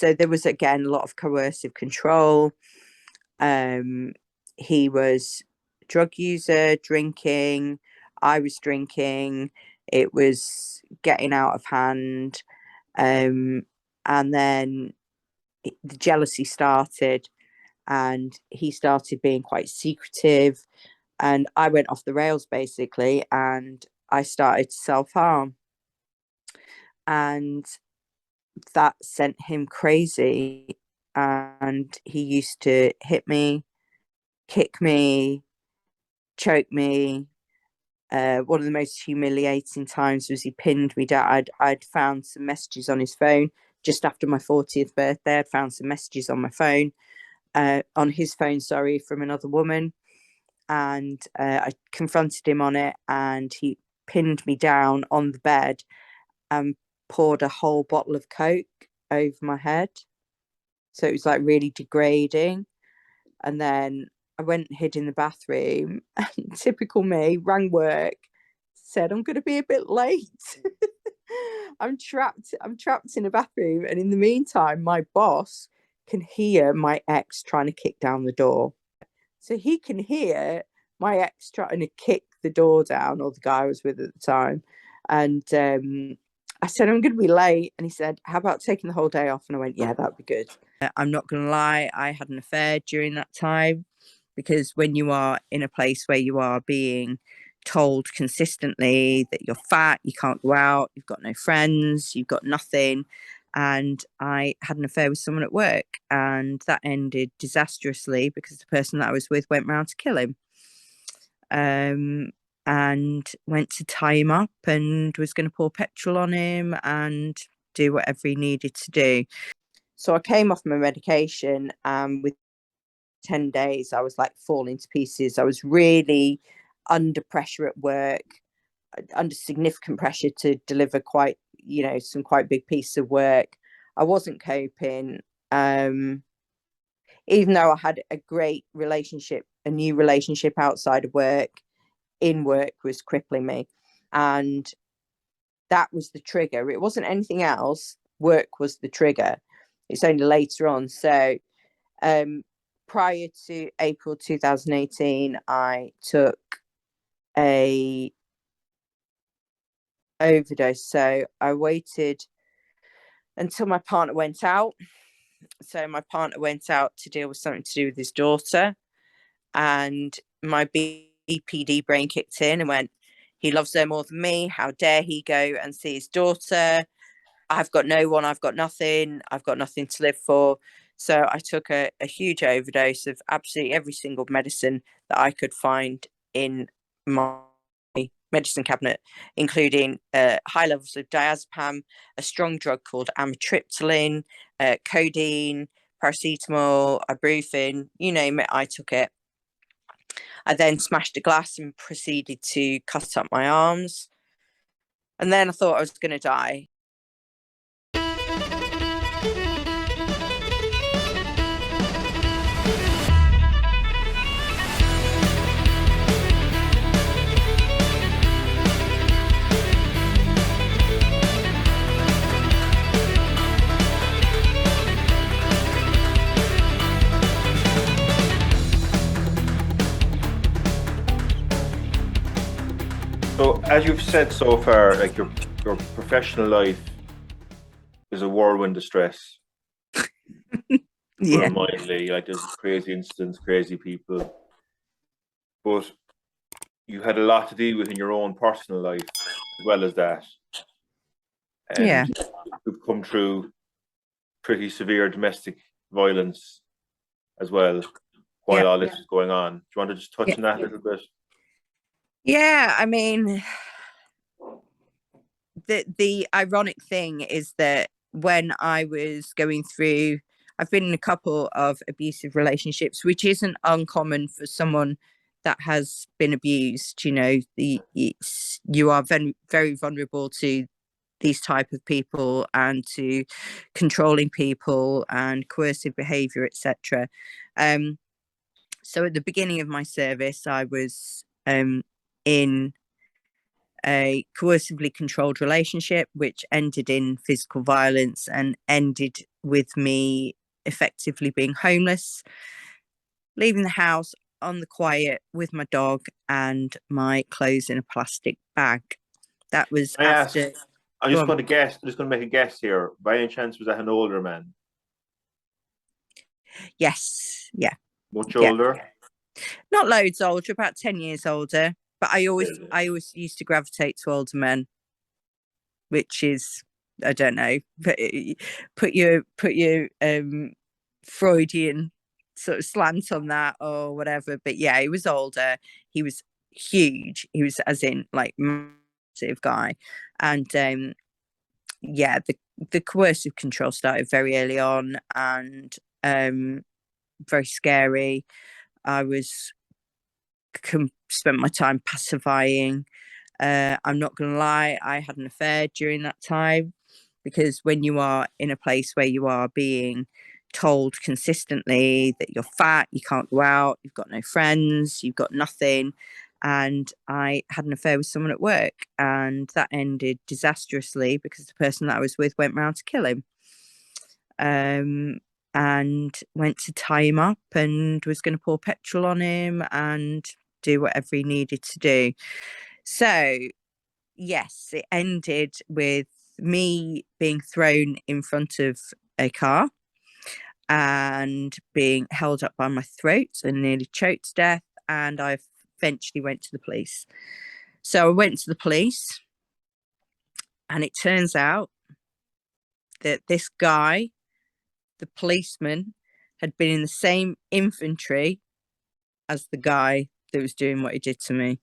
So there was again a lot of coercive control. He was drug user, drinking. I was drinking. It was getting out of hand. And then the jealousy started, and he started being quite secretive. And I went off the rails basically, and I started to self harm. And that sent him crazy. And he used to hit me, kick me, choke me. One of the most humiliating times was he pinned me down. I'd found some messages on his phone just after my 40th birthday. I'd found some messages on my phone, on his phone, sorry, from another woman. And I confronted him on it, and he pinned me down on the bed and poured a whole bottle of Coke over my head. So it was like really degrading. And then I went and hid in the bathroom, and typical me, rang work, said, I'm going to be a bit late. I'm trapped in a bathroom. And in the meantime, my boss can hear my ex trying to kick down the door. So he can hear my ex trying to kick the door down, or the guy I was with at the time. And I said, I'm going to be late. And he said, how about taking the whole day off? And I went, yeah, that'd be good. I'm not going to lie, I had an affair during that time, because when you are in a place where you are being told consistently that you're fat, you can't go out, you've got no friends, you've got nothing. And I had an affair with someone at work, and that ended disastrously because the person that I was with went round to kill him. And went to tie him up and was going to pour petrol on him and do whatever he needed to do. So I came off my medication, and with 10 days, I was like falling to pieces. I was really under pressure at work, under significant pressure to deliver some quite big pieces of work. I wasn't coping. Even though I had a great relationship, a new relationship outside of work, in work was crippling me. And that was the trigger. It wasn't anything else. Work was the trigger. It's only later on. So prior to April 2018, I took a overdose. So I waited until my partner went out. So my partner went out to deal with something to do with his daughter, and my BPD brain kicked in and went, he loves her more than me. How dare he go and see his daughter? I've got no one. I've got nothing. I've got nothing to live for. So I took a huge overdose of absolutely every single medicine that I could find in my medicine cabinet, including high levels of diazepam, a strong drug called amitriptyline, codeine, paracetamol, ibuprofen, you name it, I took it. I then smashed a glass and proceeded to cut up my arms. And then I thought I was going to die. So, as you've said so far, like your professional life is a whirlwind of stress. Yeah. Mindly, like there's crazy incidents, crazy people, but you had a lot to deal with in your own personal life as well as that. And Yeah. you've come through pretty severe domestic violence as well while all this is going on. Do you want to just touch on that a little bit? Yeah, I mean, the ironic thing is that when I was going through, I've been in a couple of abusive relationships, which isn't uncommon for someone that has been abused. You know, you are very, very vulnerable to these type of people and to controlling people and coercive behavior, etc. So at the beginning of my service, I was in a coercively controlled relationship, which ended in physical violence and ended with me effectively being homeless, leaving the house on the quiet with my dog and my clothes in a plastic bag. That was I ask, after. I'm Go just on. going to guess, I'm just going to make a guess here. By any chance, was that an older man? Yes. Yeah. Much Yeah. older? Not loads older, about 10 years older. But I always Really? I always used to gravitate to older men, which is, I don't know, put your Freudian sort of slant on that or whatever. But yeah, he was older. He was huge. He was as in like massive guy. And yeah, the coercive control started very early on and very scary. I was spent my time pacifying. I'm not going to lie, I had an affair during that time because when you are in a place where you are being told consistently that you're fat, you can't go out, you've got no friends, you've got nothing. And I had an affair with someone at work, and that ended disastrously because the person that I was with went round to kill him. Um, and went to tie him up and was going to pour petrol on him and do whatever he needed to do. So, yes, it ended with me being thrown in front of a car and being held up by my throat and nearly choked to death. And I eventually went to the police. So I went to the police, and it turns out that this guy, the policeman, had been in the same infantry as the guy that was doing what he did to me.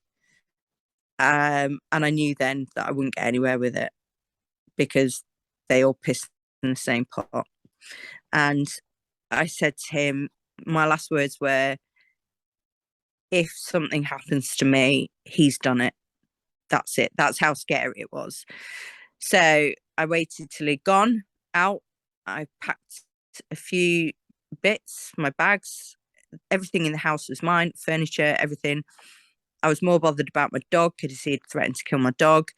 And I knew then that I wouldn't get anywhere with it because they all pissed in the same pot. And I said to him, my last words were, if something happens to me, he's done it. That's it. That's how scary it was. So I waited till he'd gone out. I packed a few bits, my bags, everything in the house was mine, furniture, everything. I was more bothered about my dog because he had threatened to kill my dog.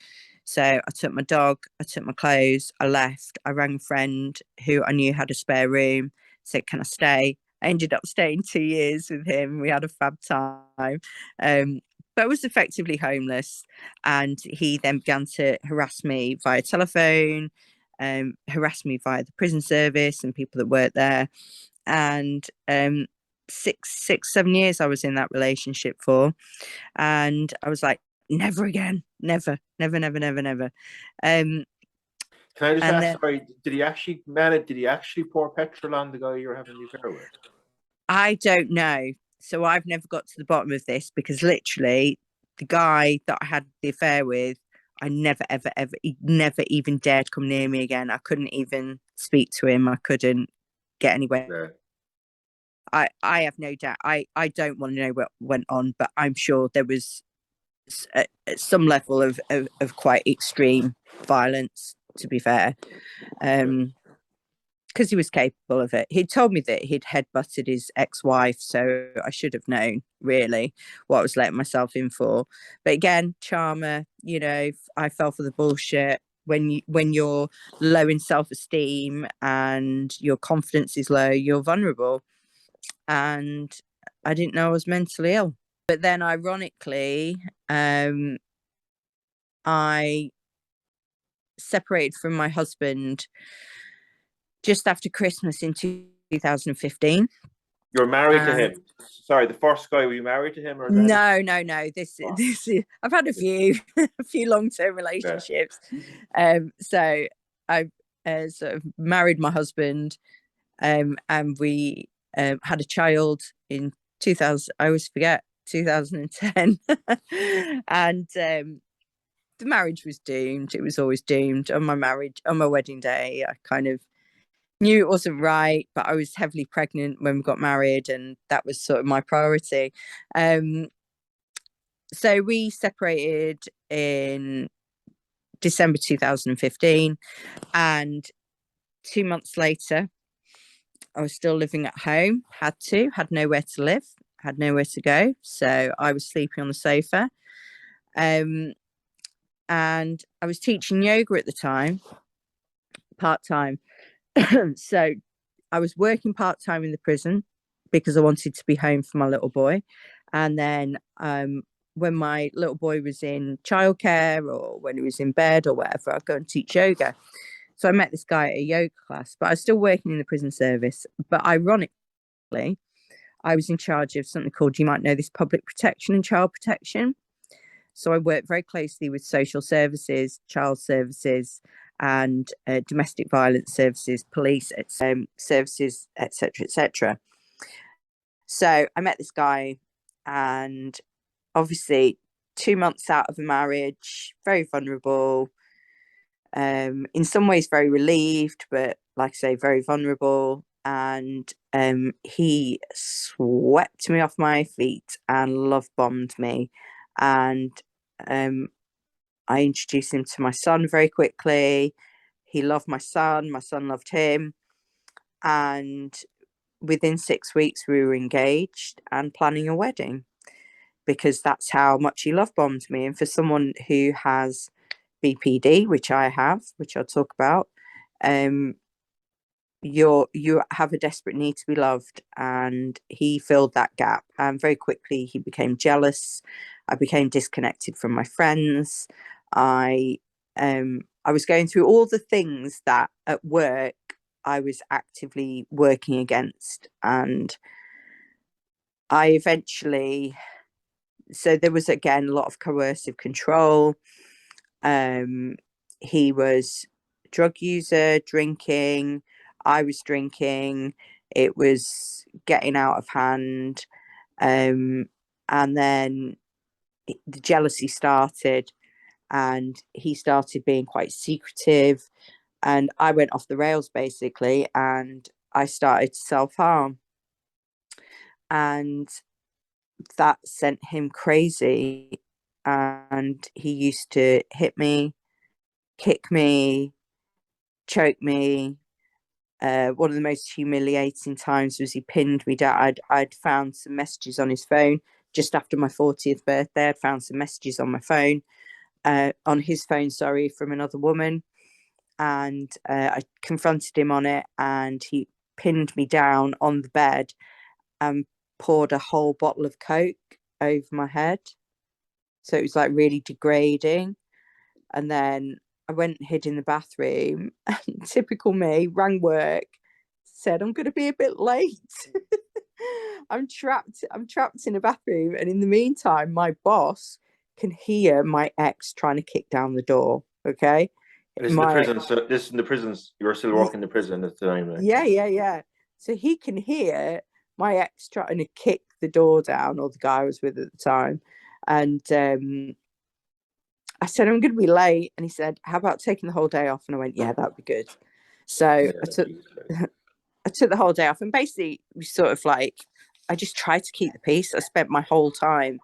So I took my dog, I took my clothes, I left. I rang a friend who I knew had a spare room, said, can I stay? I ended up staying 2 years with him. We had a fab time. But I was effectively homeless. And he then began to harass me via telephone, harass me via the prison service and people that worked there. And 7 years I was in that relationship for. And I was like, never again, never, never, never, never, never. Um, Can I just and ask, then sorry, did he actually manage, did he actually pour petrol on the guy you're having the affair with? I don't know. So I've never got to the bottom of this because literally the guy that I had the affair with, I never, ever, ever, he never even dared come near me again. I couldn't even speak to him. I couldn't get anywhere. Yeah. I have no doubt. I don't want to know what went on, but I'm sure there was some level of quite extreme violence, to be fair. Because he was capable of it. He'd told me that he'd headbutted his ex-wife, so I should have known really what I was letting myself in for. But again, charmer, I fell for the bullshit. When you're low in self-esteem and your confidence is low, you're vulnerable. And I didn't know I was mentally ill. But then ironically, I separated from my husband just after Christmas in 2015. You're married to him. Sorry, the first guy, were you married to him or is that No, no, no. This is. I've had a few, a few long-term yeah. relationships. So I sort of married my husband, and we had a child in 2000. I always forget 2010, and the marriage was doomed. It was always doomed. On my wedding day, I kind of knew it wasn't right, but I was heavily pregnant when we got married, and that was sort of my priority. So we separated in December 2015, and 2 months later, I was still living at home. Had nowhere to live, had nowhere to go, so I was sleeping on the sofa. and I was teaching yoga at the time, part time. So I was working part time in the prison because I wanted to be home for my little boy. And then when my little boy was in childcare or when he was in bed or whatever, I'd go and teach yoga. So I met this guy at a yoga class, but I was still working in the prison service. But ironically, I was in charge of something called, you might know this, public protection and child protection. So I worked very closely with social services, child services, and domestic violence services, police services, etc., etc. So I met this guy, and obviously 2 months out of a marriage, very vulnerable. In some ways, very relieved, but like I say, very vulnerable. And he swept me off my feet and love bombed me. And um, I introduced him to my son very quickly. He loved my son loved him. And within 6 weeks, we were engaged and planning a wedding because that's how much he love bombed me. And for someone who has BPD, which I have, which I'll talk about, um, you have a desperate need to be loved, and he filled that gap. And very quickly, he became jealous. I became disconnected from my friends. I I was going through all the things that at work I was actively working against, and I eventually. So there was again a lot of coercive control. Um, he was drug user, drinking. I was drinking. It was getting out of hand. And then the jealousy started, and he started being quite secretive. And I went off the rails basically, and I started to self harm. And that sent him crazy. And he used to hit me, kick me, choke me. One of the most humiliating times was he pinned me down. I'd found some messages on his phone just after my 40th birthday. I'd found some messages on my phone, on his phone, sorry, from another woman. And I confronted him on it, and he pinned me down on the bed and poured a whole bottle of Coke over my head. So it was like really degrading. And then I went and hid in the bathroom. And typical me, rang work, said I'm going to be a bit late. I'm trapped. I'm trapped in a bathroom, and in the meantime, my boss can hear my ex trying to kick down the door. Okay, And this is the my prison. So this is in the prisons. You were still working in the prison at the time, like. yeah. So he can hear my ex trying to kick the door down, or the guy I was with at the time, and I said, I'm going to be late. And he said, how about taking the whole day off? And I went, yeah, that'd be good. So Yeah, I took Jesus, I took the whole day off, and basically we sort of like, I just tried to keep the peace. I spent my whole time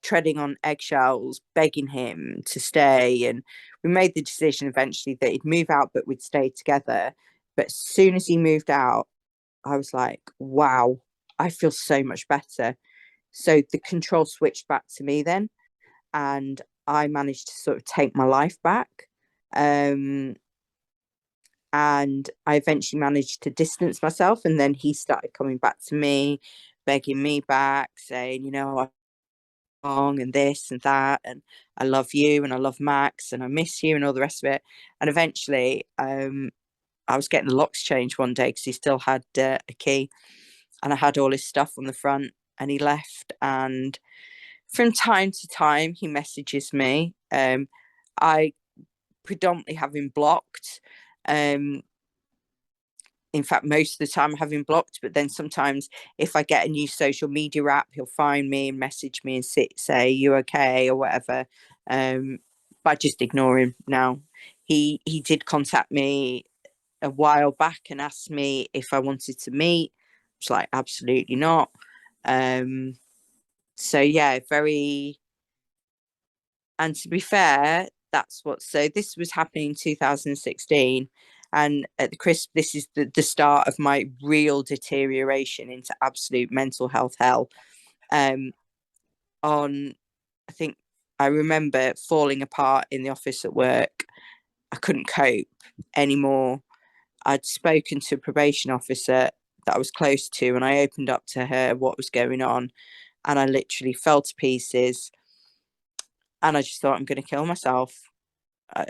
treading on eggshells, begging him to stay. And we made the decision eventually that he'd move out, but we'd stay together. But as soon as he moved out, I was like, wow, I feel so much better. So the control switched back to me then, and I managed to sort of take my life back. Um, and I eventually managed to distance myself. And then he started coming back to me, begging me back, saying, you know, I'm wrong and this and that. And I love you and I love Max and I miss you and all the rest of it. And eventually, I was getting the locks changed one day because he still had a key, and I had all his stuff on the front, and he left. And from time to time, he messages me. I predominantly have him blocked. Um, in fact, most of the time I have him blocked, but then sometimes if I get a new social media app, he'll find me and message me and say, you okay, or whatever. But I just ignore him now. He did contact me a while back and asked me if I wanted to meet. It's like, absolutely not. So yeah, very. And to be fair, that's what. So this was happening in 2016, and at the crisp, this is the start of my real deterioration into absolute mental health hell. On, I think I remember falling apart in the office at work. I couldn't cope anymore. I'd spoken to a probation officer that I was close to, and I opened up to her what was going on, and I literally fell to pieces. And I just thought, I'm going to kill myself.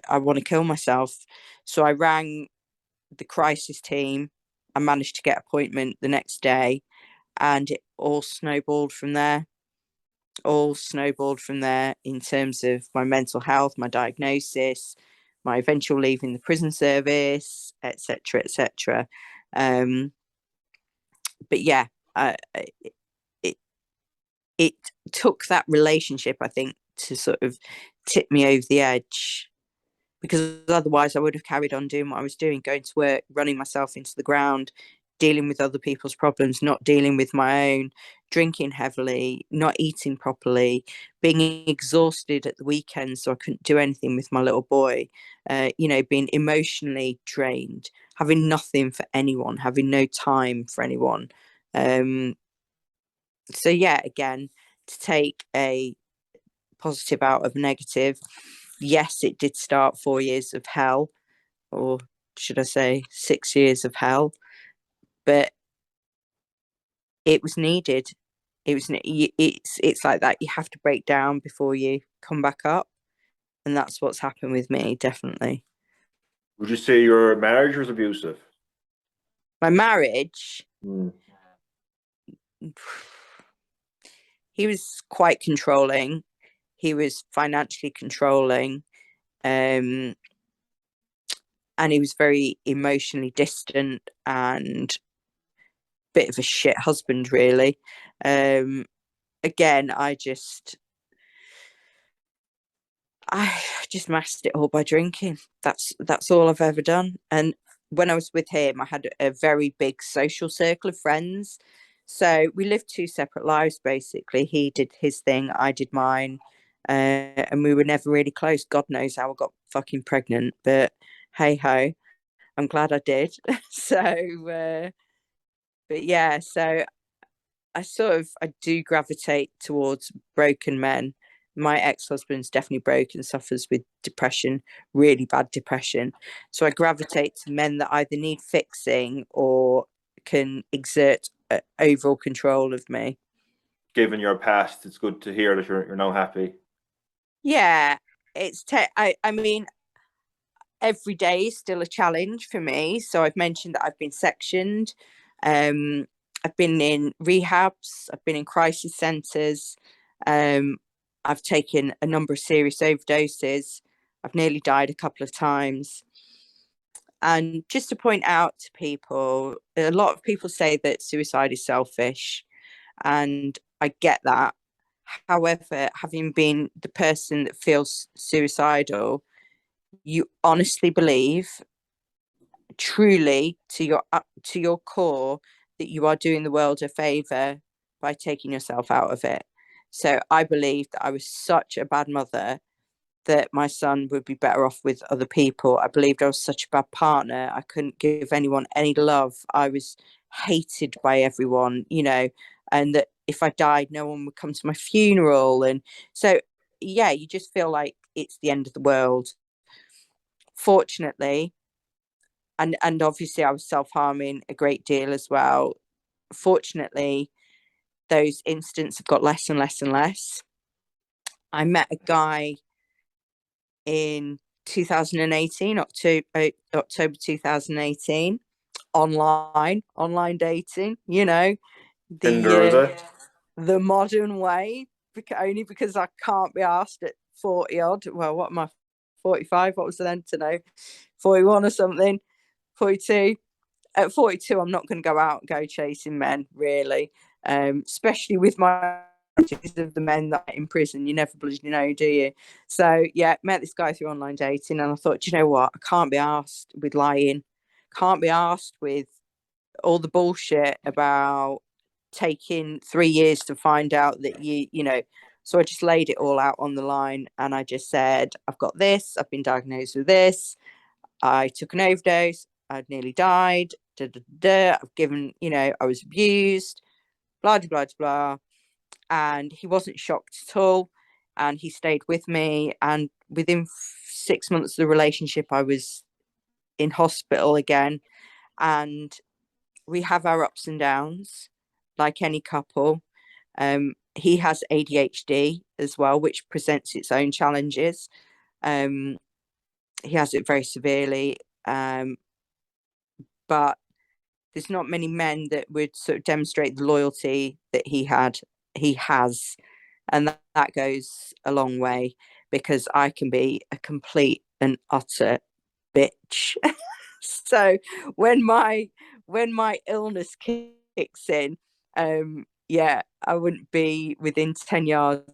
I want to kill myself. So I rang the crisis team. I managed to get an appointment the next day, and it all snowballed from there. All snowballed from there in terms of my mental health, my diagnosis, my eventual leaving the prison service, etc., etc. Um, but yeah, it it took that relationship, I think, to sort of tip me over the edge, because otherwise I would have carried on doing what I was doing, going to work, running myself into the ground, dealing with other people's problems, not dealing with my own, drinking heavily, not eating properly, being exhausted at the weekends so I couldn't do anything with my little boy, being emotionally drained, having nothing for anyone, having no time for anyone. Um, so yeah, again, to take a positive out of negative, yes, it did start 4 years of hell, or should I say 6 years of hell, but it was needed. It's like that. You have to break down before you come back up, and that's what's happened with me, definitely. Would you say your marriage was abusive? My marriage, Mm. he was quite controlling. He was financially controlling, um, and he was very emotionally distant and bit of a shit husband, really. Again, I just masked it all by drinking. That's all I've ever done. And when I was with him, I had a very big social circle of friends. So we lived two separate lives basically. He did his thing, I did mine, and we were never really close. God knows how I got fucking pregnant, but hey ho, I'm glad I did. so, but yeah, so I do gravitate towards broken men. My ex-husband's definitely broken, suffers with depression, really bad depression. So I gravitate to men that either need fixing or can exert overall control of me. Given your past, it's good to hear that you're now happy. Yeah, I mean, every day is still a challenge for me. So I've mentioned that I've been sectioned. Um, I've been in rehabs. I've been in crisis centres. Um, I've taken a number of serious overdoses. I've nearly died a couple of times. And just to point out to people, a lot of people say that suicide is selfish, and I get that. However, having been the person that feels suicidal, you honestly believe truly to your core that you are doing the world a favor by taking yourself out of it. So I believed that I was such a bad mother that my son would be better off with other people. I believed I was such a bad partner. I couldn't give anyone any love. I was hated by everyone, and that if I died, no one would come to my funeral. And so, yeah, you just feel like it's the end of the world. Fortunately, and obviously I was self-harming a great deal as well. Fortunately, those incidents have got less and less and less. I met a guy in 2018, October 2018, online dating, Tinder, was the it? the modern way, only because I can't be asked at 40 odd. Well, what am I, 45? What was the then to know? 41 or something, 42. At 42, I'm not going to go out and go chasing men, really. Especially with my of the men that are in prison, you never bloody know, do you? So yeah, met this guy through online dating, and I thought, do you know what? I can't be asked with lying, can't be asked with all the bullshit about taking 3 years to find out that you know. So I just laid it all out on the line, and I just said, I've got this. I've been diagnosed with this. I took an overdose. I'd nearly died. Da, da, da. I've given, I was abused, blah, blah, blah, blah. And he wasn't shocked at all. and he stayed with me. And within 6 months of the relationship, I was in hospital again. And we have our ups and downs, like any couple. He has ADHD as well, which presents its own challenges. He has it very severely, but there's not many men that would sort of demonstrate the loyalty that he has, and that goes a long way, because I can be a complete and utter bitch. So when my illness kicks in, yeah, I wouldn't be within 10 yards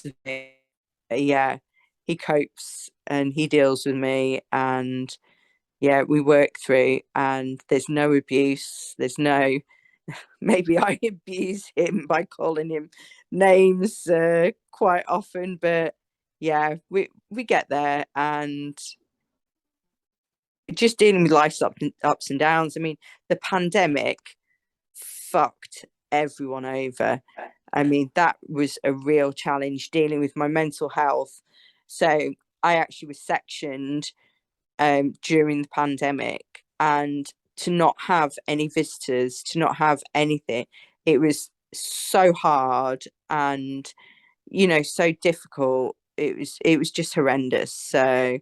of me. Yeah, he copes and he deals with me, and yeah, we work through, and there's no abuse. There's no, maybe I abuse him by calling him names quite often, but yeah, we get there, and just dealing with life's ups and downs. I mean, the pandemic fucked everyone over. I mean, that was a real challenge, dealing with my mental health. So I actually was sectioned during the pandemic, and to not have any visitors, to not have anything, it was so hard, and so difficult. It was just horrendous. So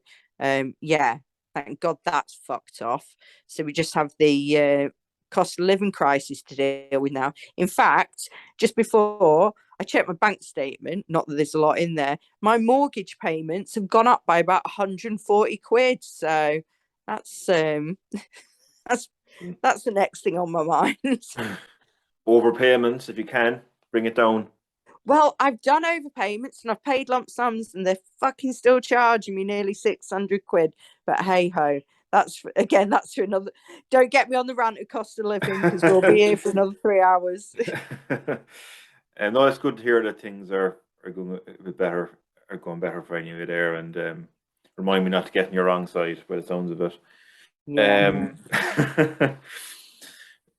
yeah, thank God that's fucked off. So we just have the cost of living crisis to deal with now. In fact, just before I checked my bank statement, not that there's a lot in there, my mortgage payments have gone up by about 140 quid. So that's that's that's the next thing on my mind. Overpayments, if you can, bring it down. Well, I've done overpayments and I've paid lump sums, and they're fucking still charging me nearly 600 quid. But hey ho, that's for another. Don't get me on the rant of cost of living, because we'll be here for another 3 hours. And no, it's good to hear that things are going a bit better, are going better for you there, and remind me not to get in your wrong side by the sounds of it. Yeah.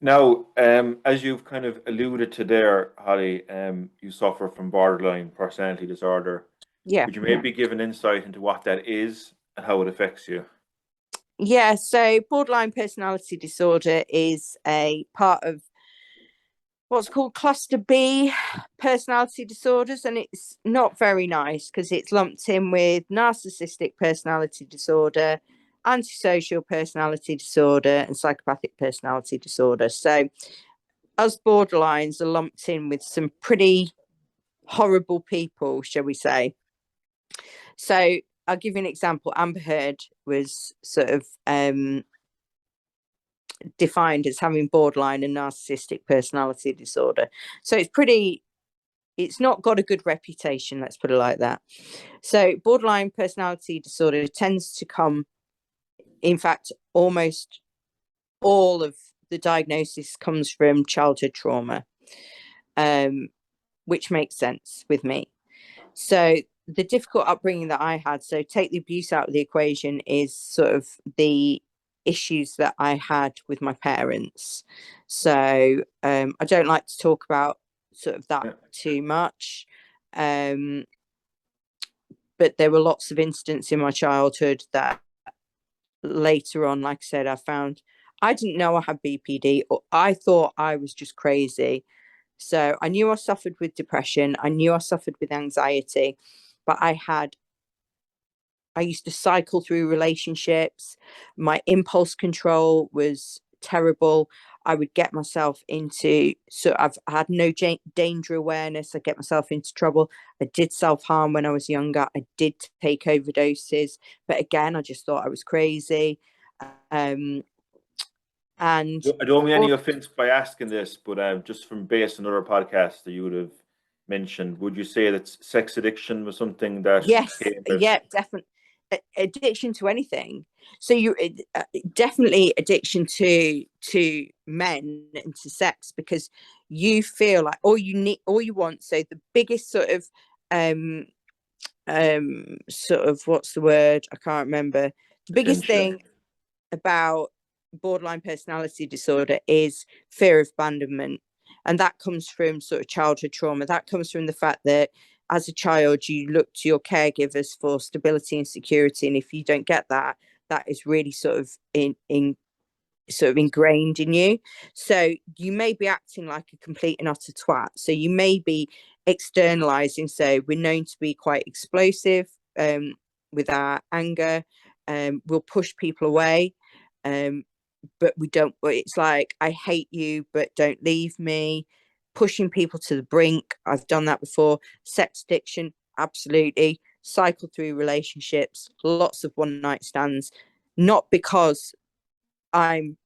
Now, as you've kind of alluded to there, Holly, you suffer from borderline personality disorder. Yeah. Could you maybe give an insight into what that is and how it affects you? Yeah. So borderline personality disorder is a part of what's called cluster B personality disorders, and it's not very nice because it's lumped in with narcissistic personality disorder, antisocial personality disorder, and psychopathic personality disorder. So us borderlines are lumped in with some pretty horrible people, shall we say. So I'll give you an example. Amber Heard was sort of defined as having borderline and narcissistic personality disorder. So it's not got a good reputation, let's put it like that. So borderline personality disorder tends to come, in fact, almost all of the diagnosis comes from childhood trauma, which makes sense with me. So the difficult upbringing that I had, so take the abuse out of the equation, is sort of the issues that I had with my parents. So I don't like to talk about sort of that too much. But there were lots of incidents in my childhood that later on, like I said, I didn't know I had BPD, or I thought I was just crazy. So I knew I suffered with depression. I knew I suffered with anxiety, but I used to cycle through relationships. My impulse control was terrible. I would get myself into, so I've had no danger awareness. I get myself into trouble. I did self-harm when I was younger. I did take overdoses, but again, I just thought I was crazy. And I don't mean any offense by asking this, but just from based on other podcasts that you would have mentioned, would you say that sex addiction was something that yes, came with? yeah, definitely. Addiction to anything. So you definitely addiction to men and to sex, because you feel like all you want. So the biggest um sort of, what's the word, I can't remember, the biggest Attention. thing about borderline personality disorder is fear of abandonment. And that comes from sort of childhood trauma. That comes from the fact that as a child, you look to your caregivers for stability and security, and if you don't get that, that is really sort of ingrained in you. So you may be acting like a complete and utter twat. So you may be externalizing. So we're known to be quite explosive with our anger. We'll push people away. But we don't, it's like, I hate you, but don't leave me. Pushing people to the brink. I've done that before. Sex addiction, absolutely. Cycle through relationships, lots of one night stands, not because I'm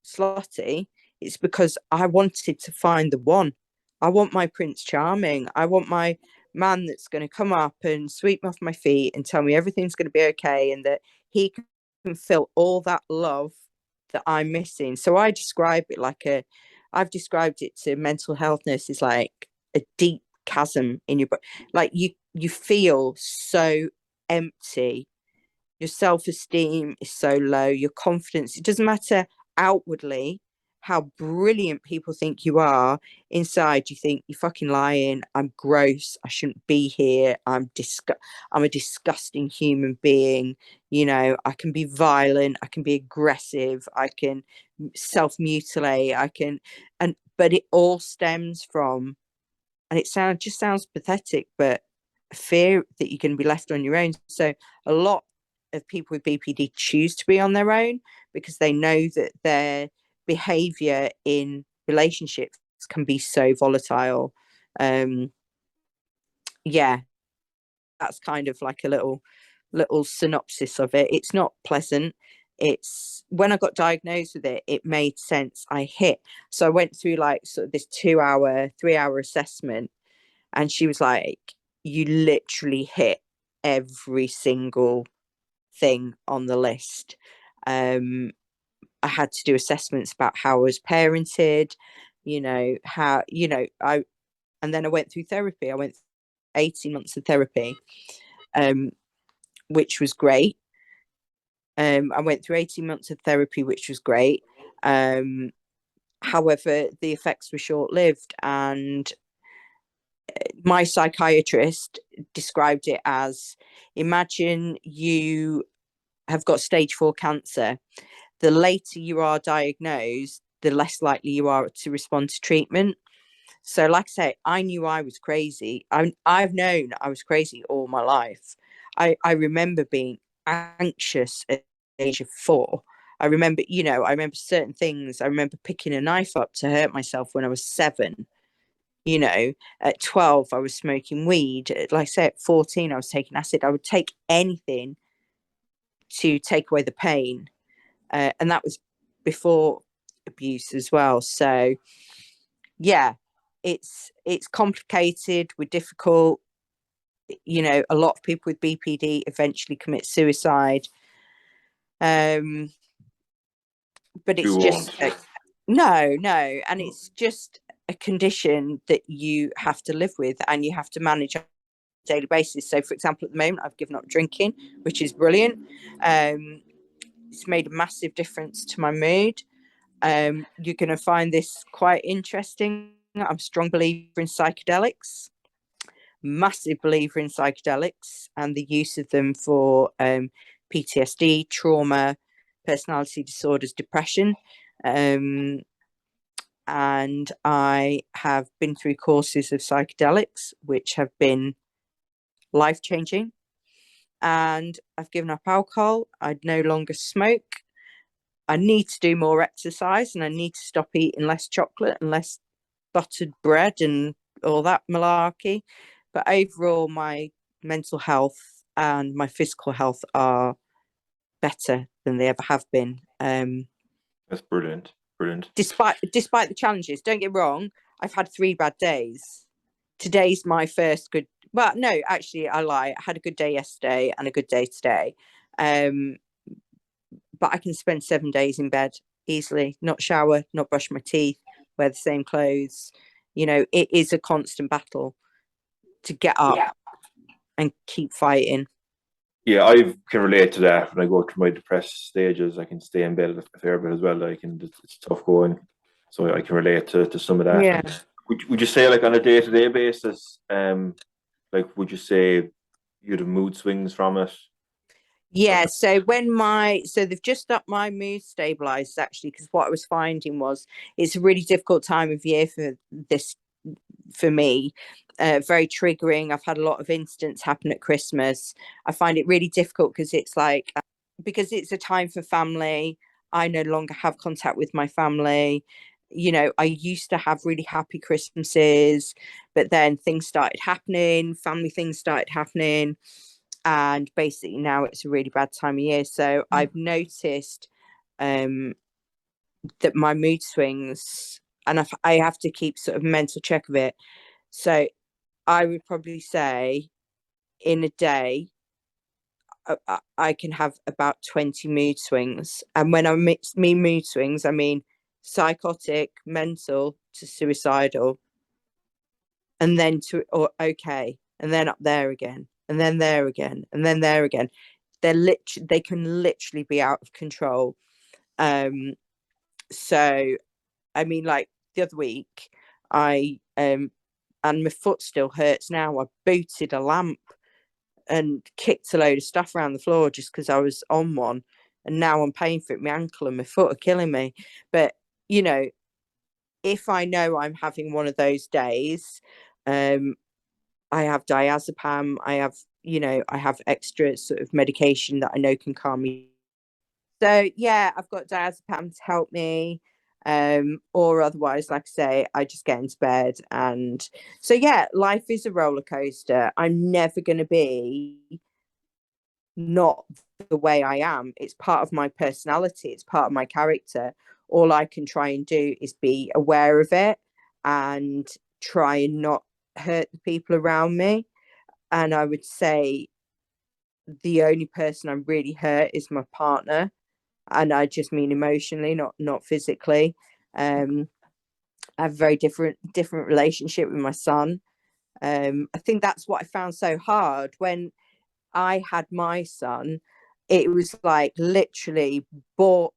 slutty, it's because I wanted to find the one. I want my Prince Charming. I want my man that's going to come up and sweep me off my feet and tell me everything's going to be okay, and that he can feel all that love that I'm missing. So I've described it to mental health nurses like a deep chasm in your body. Like you feel so empty. Your self-esteem is so low, your confidence, it doesn't matter outwardly how brilliant people think you are. Inside you think you're fucking lying, I'm gross, I shouldn't be here, I'm a disgusting human being. I can be violent, I can be aggressive, I can self-mutilate, but it all stems from, and it sounds pathetic, but fear that you're going to be left on your own. So a lot of people with BPD choose to be on their own because they know that their behavior in relationships can be so volatile. Yeah, that's kind of like a little synopsis of it. It's not pleasant. It's when I got diagnosed with it, it made sense. So I went through like sort of this 3-hour assessment, and she was like, you literally hit every single thing on the list. I had to do assessments about how I was parented, and then I went through therapy. I went 18 months of therapy, which was great. I went through 18 months of therapy, which was great. However, the effects were short-lived, and my psychiatrist described it as, imagine you have got stage 4 cancer. The later you are diagnosed, the less likely you are to respond to treatment. So like I say, I knew I was crazy. I've known I was crazy all my life. I remember being anxious at the age of 4. I remember certain things. I remember picking a knife up to hurt myself when I was 7. At 12, I was smoking weed. Like I say, at 14, I was taking acid. I would take anything to take away the pain. And that was before abuse as well. So, yeah, it's complicated. We're difficult. A lot of people with BPD eventually commit suicide. But it's just no, and it's just a condition that you have to live with and you have to manage on a daily basis. So, for example, at the moment, I've given up drinking, which is brilliant. It's made a massive difference to my mood. You're going to find this quite interesting. I'm a strong believer in psychedelics, massive believer in psychedelics and the use of them for PTSD, trauma, personality disorders, depression. And I have been through courses of psychedelics, which have been life-changing. And I've given up alcohol. I no longer smoke. I need to do more exercise, and I need to stop eating less chocolate and less buttered bread and all that malarkey. But overall, my mental health and my physical health are better than they ever have been. That's brilliant. Despite the challenges, don't get wrong, I've had 3 bad days. Today's my first good. Well, no, actually, I lie. I had a good day yesterday and a good day today. But I can spend 7 days in bed easily, not shower, not brush my teeth, wear the same clothes. It is a constant battle to get up and keep fighting. Yeah, I can relate to that. When I go through my depressed stages, I can stay in bed a fair bit as well. It's tough going, so I can relate to some of that. Yeah. Would you say, like, on a day-to-day basis, Like, would you say you'd have mood swings from it? Yeah, so they've just upped my mood stabilizers actually, because what I was finding was it's a really difficult time of year for this for me. Very triggering. I've had a lot of incidents happen at Christmas. I find it really difficult because it's like because it's a time for family. I no longer have contact with my family. I used to have really happy Christmases, but then things started happening, family things started happening, and basically now it's a really bad time of year. So I've noticed um, that my mood swings, and I have to keep sort of mental check of it. So I would probably say in a day, I can have about 20 mood swings. And when I mean mood swings, I mean psychotic, mental to suicidal, and then to or okay, and then up there again, and then there again, and then there again. They can literally be out of control. Um, so I mean, like the other week, I and my foot still hurts now. I booted a lamp and kicked a load of stuff around the floor just because I was on one, and now I'm paying for it. My ankle and my foot are killing me. But you know, if I know I'm having one of those days, um, I have diazepam. I have extra sort of medication that I know can calm me. So yeah, I've got diazepam to help me. Or otherwise, like I say, I just get into bed. And so yeah, life is a roller coaster. I'm never gonna be not the way I am. It's part of my personality, it's part of my character. All I can try and do is be aware of it and try and not hurt the people around me. And I would say the only person I'm really hurt is my partner. And I just mean emotionally, not physically. I have a very different relationship with my son. I think that's what I found so hard when I had my son. It was like literally bought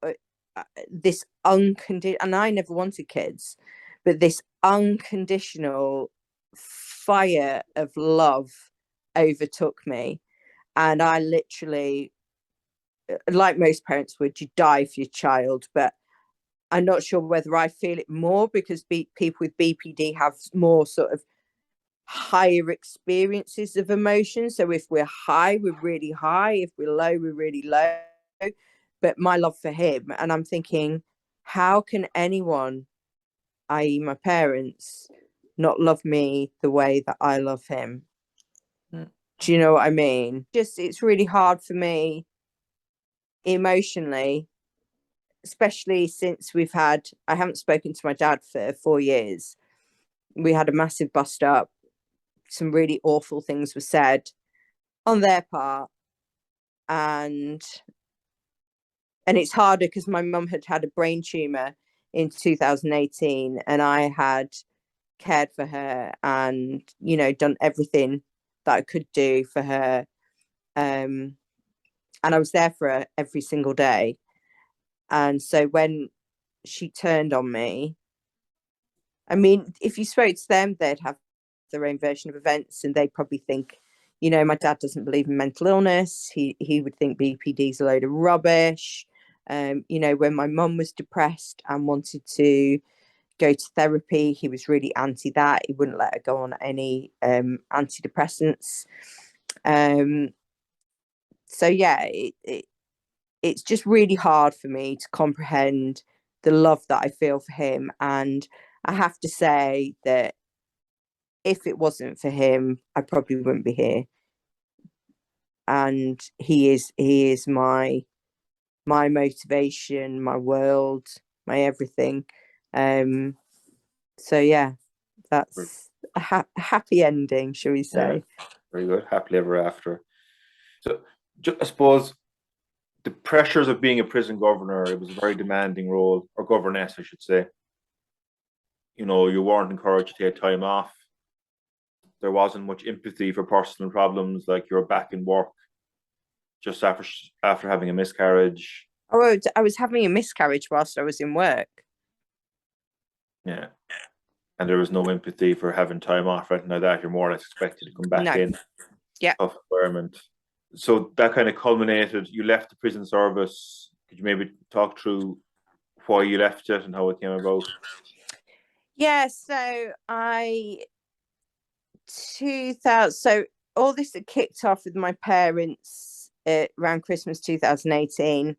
this unconditional, and I never wanted kids, but this unconditional fire of love overtook me. And I literally, like most parents would, you die for your child. But I'm not sure whether I feel it more because people with BPD have more sort of higher experiences of emotion. So if we're high, we're really high. If we're low, we're really low. But my love for him, and I'm thinking, how can anyone, i.e., my parents, not love me the way that I love him? Mm. Do you know what I mean? Just it's really hard for me emotionally, especially since I haven't spoken to my dad for 4 years. We had a massive bust up. Some really awful things were said on their part, and it's harder because my mum had had a brain tumor in 2018, and I had cared for her and done everything that I could do for her, and I was there for her every single day. And so when she turned on me, I mean, if you spoke to them, they'd have their own version of events, and they'd probably think, my dad doesn't believe in mental illness. He would think BPD's a load of rubbish. When my mum was depressed and wanted to go to therapy, he was really anti that. He wouldn't let her go on any antidepressants. So yeah, it's just really hard for me to comprehend the love that I feel for him. And I have to say that if it wasn't for him, I probably wouldn't be here. And he is my motivation, my world, my everything. Um, so yeah, that's a happy ending, shall we Yeah, say? very good. Happily ever after. So, I suppose the pressures of being a prison governor, it was a very demanding role, or governess, I should say. You weren't encouraged to take time off. There wasn't much empathy for personal problems, like you're back in work just after having a miscarriage. I was having a miscarriage whilst I was in work. Yeah. And there was no empathy for having time off or anything like that. You're more or less expected to come back No. in Yeah. tough environment. So that kind of culminated. You left the prison service. Could you maybe talk through why you left it and how it came about? Yeah. So I 2000. So all this had kicked off with my parents around Christmas 2018,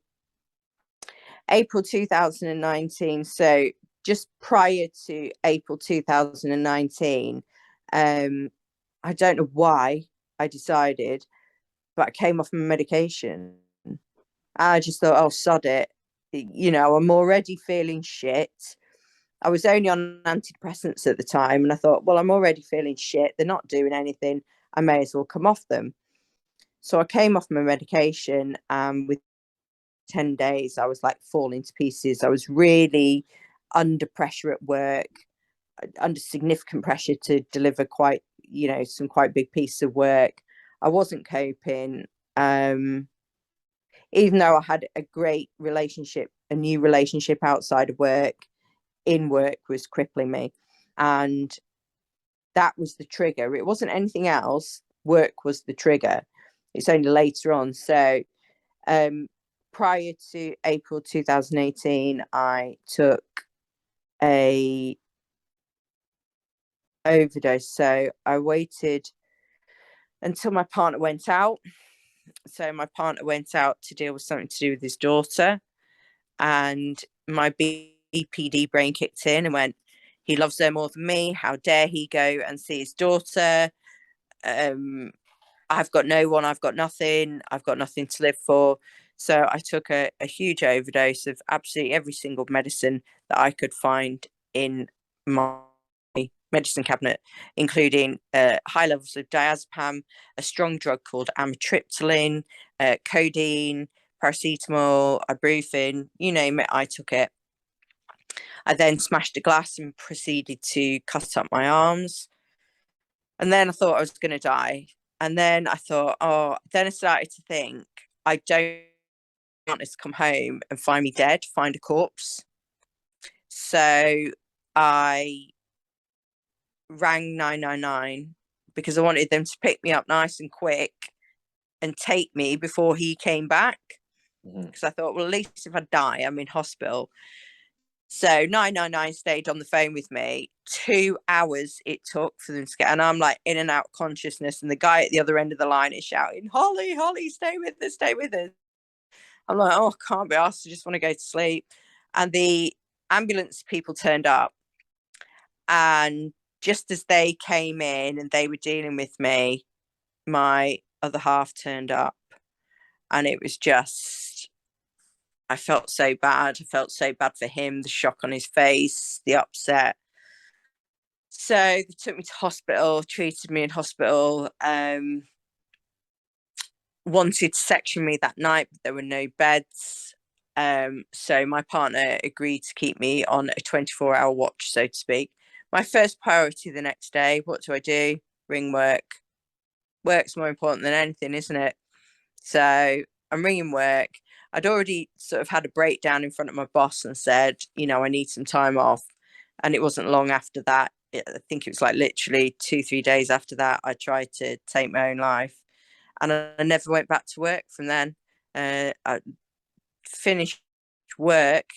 April 2019. So just prior to April 2019, I don't know why I decided, but I came off my medication. I just thought, oh, sod it. I'm already feeling shit. I was only on antidepressants at the time, and I thought, well, I'm already feeling shit. They're not doing anything. I may as well come off them. So I came off my medication, and with 10 days, I was like falling to pieces. I was really under pressure at work, under significant pressure to deliver some quite big pieces of work. I wasn't coping. Even though I had a great relationship, a new relationship outside of work, in work was crippling me. And that was the trigger. It wasn't anything else. Work was the trigger. It's only later on. So prior to April 2018, I took a overdose. So I waited until my partner went out. So my partner went out to deal with something to do with his daughter, and my BPD brain kicked in and went, he loves her more than me. How dare he go and see his daughter? I've got no one. I've got nothing. I've got nothing to live for. So I took a huge overdose of absolutely every single medicine that I could find in my medicine cabinet, including high levels of diazepam, a strong drug called amitriptyline, codeine, paracetamol, ibuprofen, you name it, I took it. I then smashed a glass and proceeded to cut up my arms. And then I thought I was going to die. And then I thought, then I started to think, I don't want to come home and find me dead, find a corpse. So I rang 999 because I wanted them to pick me up nice and quick and take me before he came back. Because I thought, well, at least if I die, I'm in hospital. So 999 stayed on the phone with me. 2 hours it took for them to get, and I'm like in and out of consciousness, and the guy at the other end of the line is shouting, Holly, Holly, stay with us, stay with us. I'm like, oh, can't be asked. I just want to go to sleep. And the ambulance people turned up, and just as they came in and they were dealing with me, my other half turned up, and it was just, I felt so bad. I felt so bad for him, the shock on his face, the upset. So they took me to hospital, treated me in hospital, wanted to section me that night, but there were no beds. So my partner agreed to keep me on a 24-hour watch, so to speak. My first priority the next day, what do? Ring work. Work's more important than anything, isn't it? So I'm ringing work. I'd already sort of had a breakdown in front of my boss and said, I need some time off. And it wasn't long after that. I think it was like literally 2-3 days after that, I tried to take my own life. And I never went back to work from then. I finished work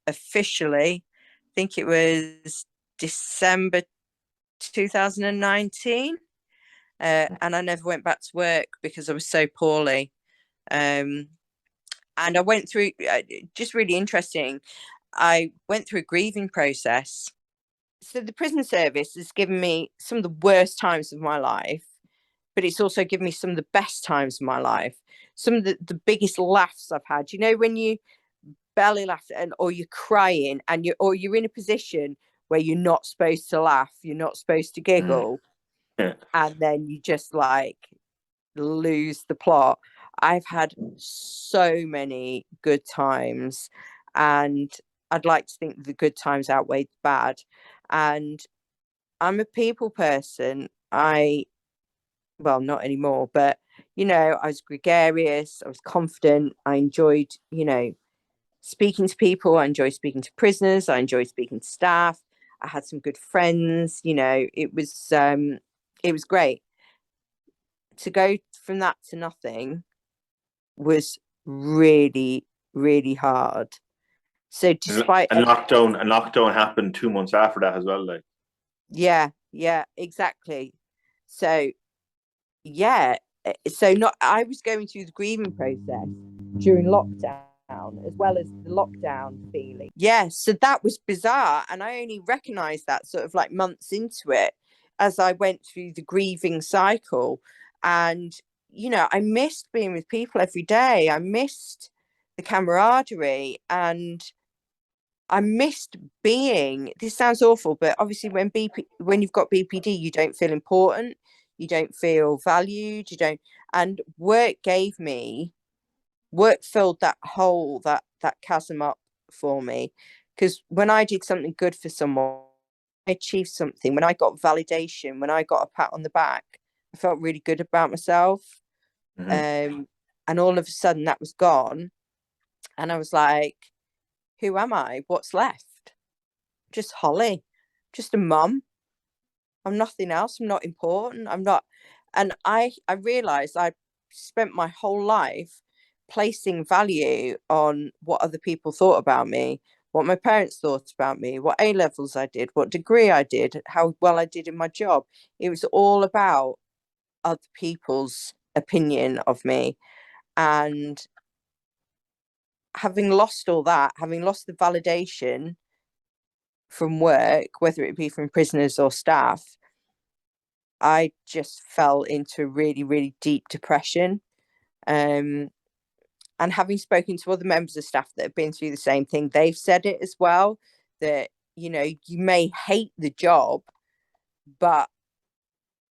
officially, I think it was December 2019. And I never went back to work because I was so poorly. And I went through, just really interesting, I went through a grieving process. So the prison service has given me some of the worst times of my life, but it's also given me some of the best times of my life. Some of the biggest laughs I've had. When you belly laugh or you're crying and you're in a position where you're not supposed to laugh, you're not supposed to giggle, and then you just like lose the plot. I've had so many good times, and I'd like to think the good times outweigh the bad. And I'm a people person. Well, not anymore, but I was gregarious, I was confident, I enjoyed, speaking to people, I enjoyed speaking to prisoners, I enjoyed speaking to staff. I had some good friends. It was great. To go from that to nothing was really, really hard. So despite And lockdown happened 2 months after that as well. Like, yeah, yeah, exactly. So yeah, so not I was going through the grieving process during lockdown as well as the lockdown feeling. Yeah, so that was bizarre, and I only recognized that sort of like months into it as I went through the grieving cycle. And I missed being with people every day. I missed the camaraderie, and I missed being. This sounds awful, but obviously, when you've got BPD, you don't feel important, you don't feel valued, you don't. And work filled that hole, that chasm up for me, because when I did something good for someone, I achieved something. When I got validation, when I got a pat on the back, I felt really good about myself. mm-hmm. Um, and all of a sudden, that was gone, and I was like, "Who am I? What's left?" Just Holly, just a mum. I'm nothing else. I'm not important. I'm not. And I realized I spent my whole life placing value on what other people thought about me, what my parents thought about me, what A levels I did, what degree I did, how well I did in my job. It was all about other people's opinion of me. And having lost all that, having lost the validation from work, whether it be from prisoners or staff, I just fell into a really, really deep depression. Um, and having spoken to other members of staff that have been through the same thing, they've said it as well, that, you may hate the job, but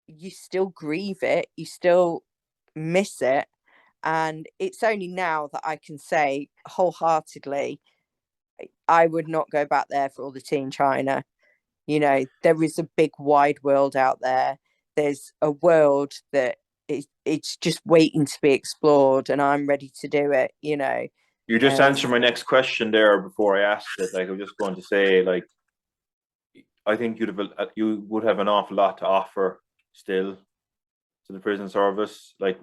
you still grieve it, you still miss it. And it's only now that I can say wholeheartedly, I would not go back there for all the tea in China. There is a big wide world out there. There's a world that it's just waiting to be explored, and I'm ready to do it. You just um, answered my next question there before I asked it. Like, I was just going to say, like, I think you would have an awful lot to offer still to the prison service. Like,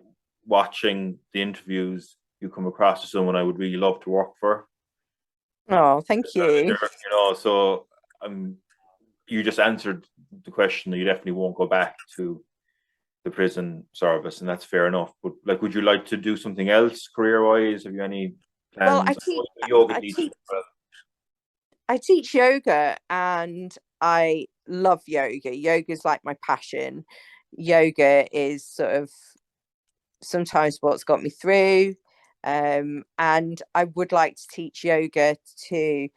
watching the interviews, you come across as someone I would really love to work for. oh, thank you. So you just answered the question that you definitely won't go back to the prison service, and that's fair enough. But like, would you like to do something else career wise? Have you any Well, plans? Yoga I teaching teach as well. I teach yoga, and I love yoga. Yoga is like my passion. Yoga is sort of sometimes what's got me through. And I would like to teach yoga to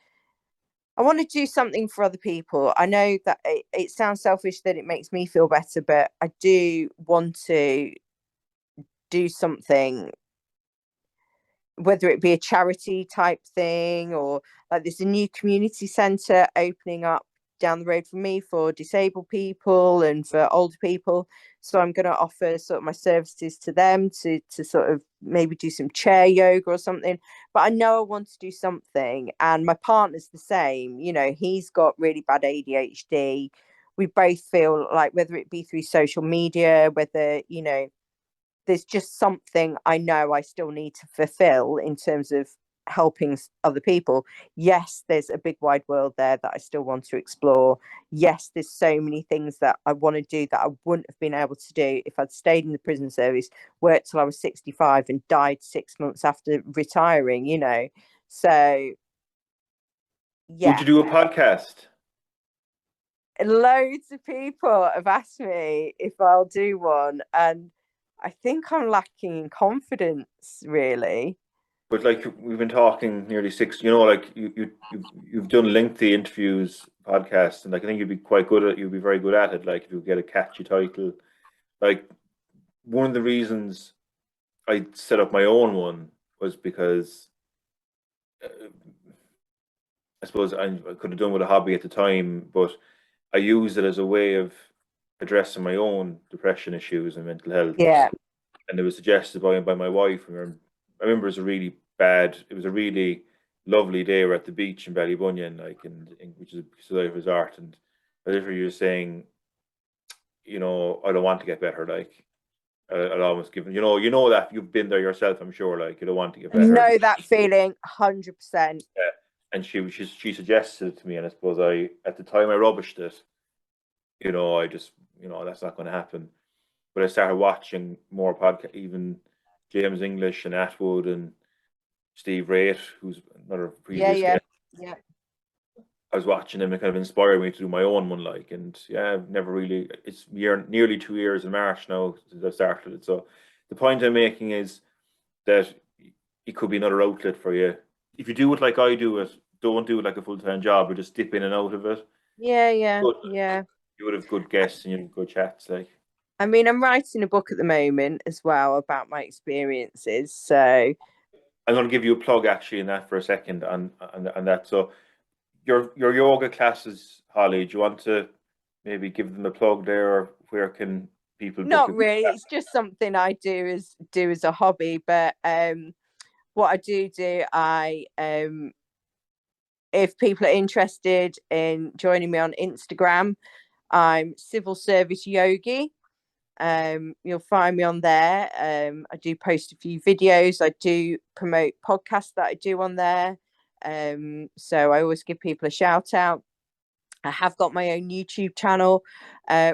I want to do something for other people. I know that it sounds selfish that it makes me feel better, but I do want to do something, whether it be a charity type thing, or like there's a new community centre opening up down the road from me for disabled people and for older people. So I'm going to offer sort of my services to them to sort of maybe do some chair yoga or something. But I know I want to do something, and my partner's the same. He's got really bad ADHD. We both feel like, whether it be through social media, whether there's just something I know I still need to fulfill in terms of helping other people. Yes, there's a big wide world there that I still want to explore. Yes, there's so many things that I want to do that I wouldn't have been able to do if I'd stayed in the prison service, worked till I was 65 and died 6 months after retiring. So Would yeah, you do a podcast? loads of people have asked me if I'll do one, and I think I'm lacking in confidence, really. But like, we've been talking nearly six. Like, you've done lengthy interviews, podcasts, and like, I think you'd be very good at it. Like, if you get a catchy title, like, one of the reasons I set up my own one was because I suppose I could have done with a hobby at the time, but I used it as a way of addressing my own depression issues and mental health. Yeah. And it was suggested by my wife. I remember it was a really lovely day. We're at the beach in Ballybunion, like, which is a life resort, and literally you're saying, I don't want to get better. Like, I'll almost give, that you've been there yourself. I'm sure, like, you don't want to get I better. know that feeling 100%. Yeah. And she suggested it to me, and I suppose at the time I rubbished it. I just, that's not going to happen. But I started watching more podcasts, even James English and Atwood and Steve Wright, who's another Yeah, previous yeah, guest. yeah. I was watching him, it kind of inspired me to do my own one, like, and yeah, I've never really. It's nearly 2 years in March now since I started it. So the point I'm making is that it could be another outlet for you. If you do it like I do it, don't do it like a full-time job, or just dip in and out of it. Yeah, yeah, Good. yeah. You would have good guests and you have good chats, like. I mean, I'm writing a book at the moment as well about my experiences. So I'm going to give you a plug actually in that for a second on that. So your yoga classes, Holly, do you want to maybe give them a plug there, or where can people book not it? really. It's just something I do as a hobby. But what I do, if people are interested in joining me on Instagram, I'm Civil Service Yogi. You'll find me on there. I do post a few videos. I do promote podcasts that I do on there. So I always give people a shout out. I have got my own YouTube channel,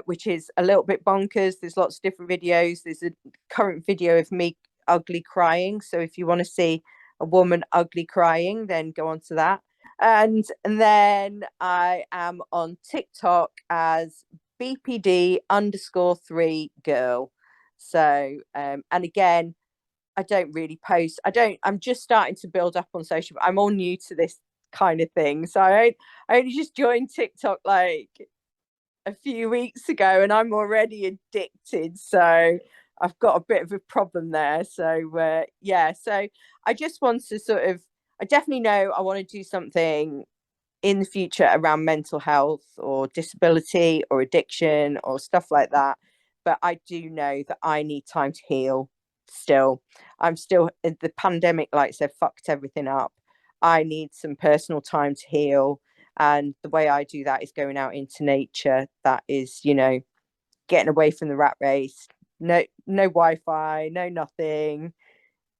which is a little bit bonkers. There's lots of different videos. There's a current video of me ugly crying. So if you want to see a woman ugly crying, then go on to that. And then I am on TikTok as BPD_3 girl. So and again, I don't really post. I'm just starting to build up on social. I'm all new to this kind of thing. So I only just joined TikTok like a few weeks ago and I'm already addicted. So I've got a bit of a problem there. So yeah, so I just want to I definitely know I want to do something in the future around mental health or disability or addiction or stuff like that. But I do know that I need time to heal still. I'm still, the pandemic, like I said, fucked everything up. I need some personal time to heal. And the way I do that is going out into nature. That is, getting away from the rat race. No Wi-Fi, no nothing.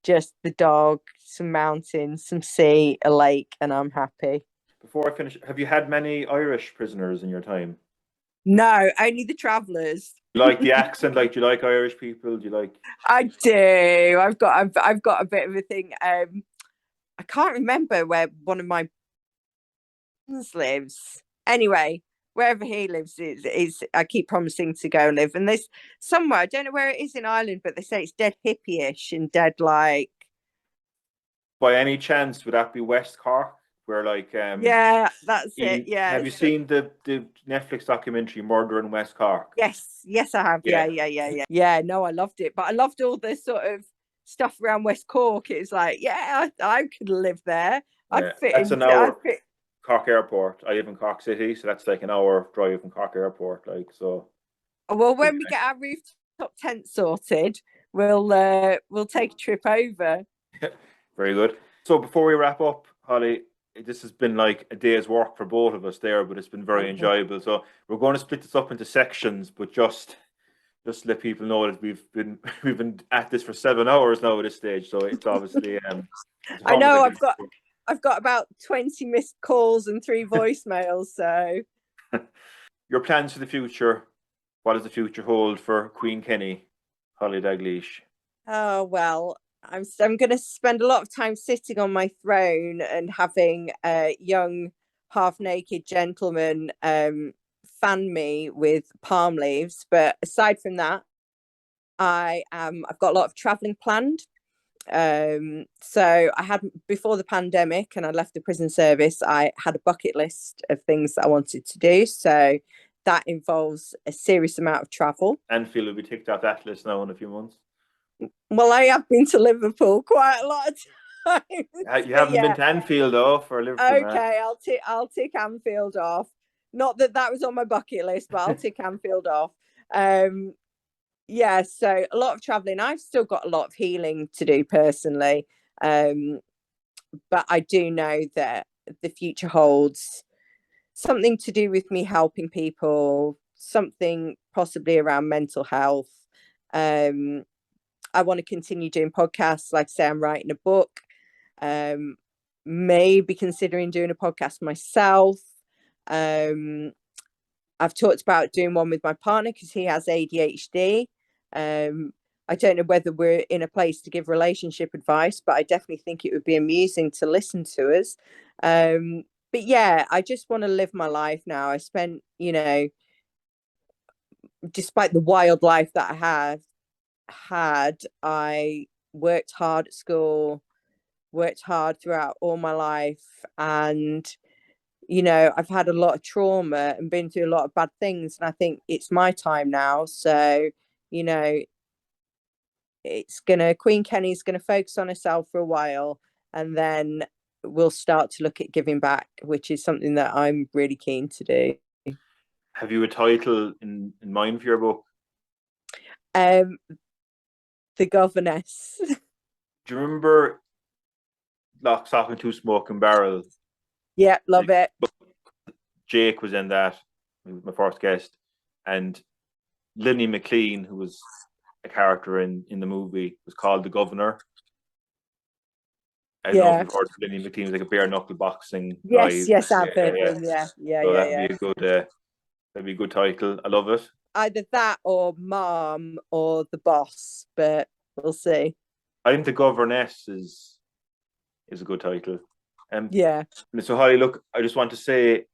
Just the dog, some mountains, some sea, a lake, and I'm happy. Before I finish, have you had many Irish prisoners in your time? No, only the travellers. You like the accent? Like, do you like Irish people? Do you like? I do. I've got a bit of a thing. I can't remember where one of my friends lives. Anyway, wherever he lives is I keep promising to go live. And there's somewhere, I don't know where it is in Ireland, but they say it's dead hippie-ish and dead like. By any chance, would that be West Cork? Where like Yeah, that's it. Ian, Yeah. have you seen the Netflix documentary Murder in West Cork? Yes, I have. Yeah, Yeah, no, I loved it. But I loved all the sort of stuff around West Cork. It was like, yeah, I could live there. I'd yeah. fit That's an into I'd hour. fit. Cork Airport. I live in Cork City, so that's like an hour drive from Cork Airport. Like, so. Well, Could when we get our rooftop tent sorted, we'll take a trip over. Very good. So before we wrap up, Holly, this has been like a day's work for both of us there, but it's been very enjoyable. So we're going to split this up into sections, but just to let people know that we've been we've been at this for 7 hours now at this stage. So it's obviously as I long as I know can. I've got about 20 missed calls and 3 voicemails. So Your plans for the future. What does the future hold for Queen Kenny, Holly Dalgleish? oh well, I'm going to spend a lot of time sitting on my throne and having a young half naked gentleman fan me with palm leaves. But aside from that, I've got a lot of traveling planned. So I had before the pandemic and I left the prison service, I had a bucket list of things that I wanted to do. So that involves a serious amount of travel. Anfield will be ticked off that list now in a few months. Well, I have been to Liverpool quite a lot of times. You But haven't been yeah, to Anfield though for Liverpool, man. okay, I'll tick Anfield off. Not that that was on my bucket list, but I'll tick Anfield off. Um, yeah, so a lot of traveling. I've still got a lot of healing to do personally. but I do know that the future holds something to do with me helping people, something possibly around mental health. I want to continue doing podcasts. Like I say, I'm writing a book. Maybe considering doing a podcast myself. I've talked about doing one with my partner because he has ADHD. I don't know whether we're in a place to give relationship advice, but I definitely think it would be amusing to listen to us. But yeah, I just want to live my life now. I spent, despite the wild life that I have had, I worked hard at school, worked hard throughout all my life, and I've had a lot of trauma and been through a lot of bad things, and I think it's my time now. So, Queen Kenny's gonna focus on herself for a while, and then we'll start to look at giving back, which is something that I'm really keen to do. Have you a title in mind for your book? The Governess. Do you remember Lock, Stock and Two Smoking Barrels? Yeah, love it. Jake was in that. He was my first guest, and Linny McLean, who was a character in the movie, was called the Governor. I don't know if you've heard of Linny McLean. He was like a bare knuckle boxing guy. Yes, I've heard of him. Yeah. So that'd be a good title. I love it. Either that or Mom or The Boss, but we'll see. I think the Governess is a good title. Yeah. So Holly, look, I just want to say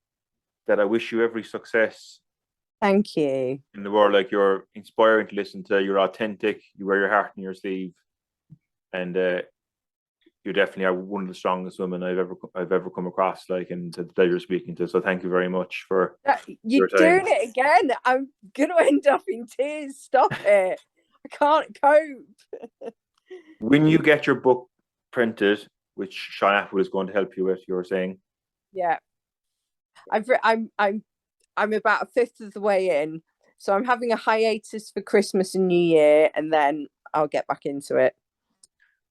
that I wish you every success. Thank you. In the world, like, you're inspiring to listen to. You're authentic. You wear your heart on your sleeve, and you definitely are one of the strongest women I've ever come across. Like, and the pleasure speaking to. So thank you very much for you're doing it again. I'm gonna end up in tears. Stop it. I can't cope. When you get your book printed, which Sean Atwood is going to help you with, you were saying. Yeah, I'm about a fifth of the way in, so I'm having a hiatus for Christmas and New Year, and then I'll get back into it.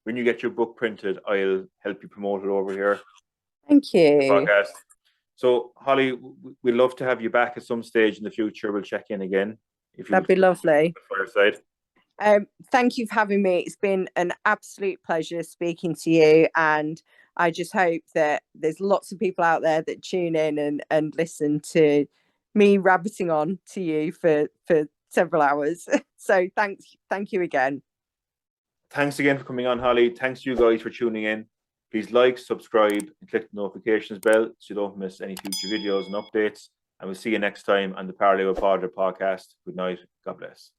When you get your book printed, I'll help you promote it over here. Thank you. Podcast. So, Holly, we'd love to have you back at some stage in the future. We'll check in again. That'd be lovely. Fireside. Thank you for having me. It's been an absolute pleasure speaking to you, and I just hope that there's lots of people out there that tune in and listen to me rabbiting on to you for several hours. So thank you again. Thanks again for coming on, Holly. Thanks to you guys for tuning in. Please like, subscribe, and click the notifications bell so you don't miss any future videos and updates. And we'll see you next time on the Parley with Padre podcast. Good night. God bless.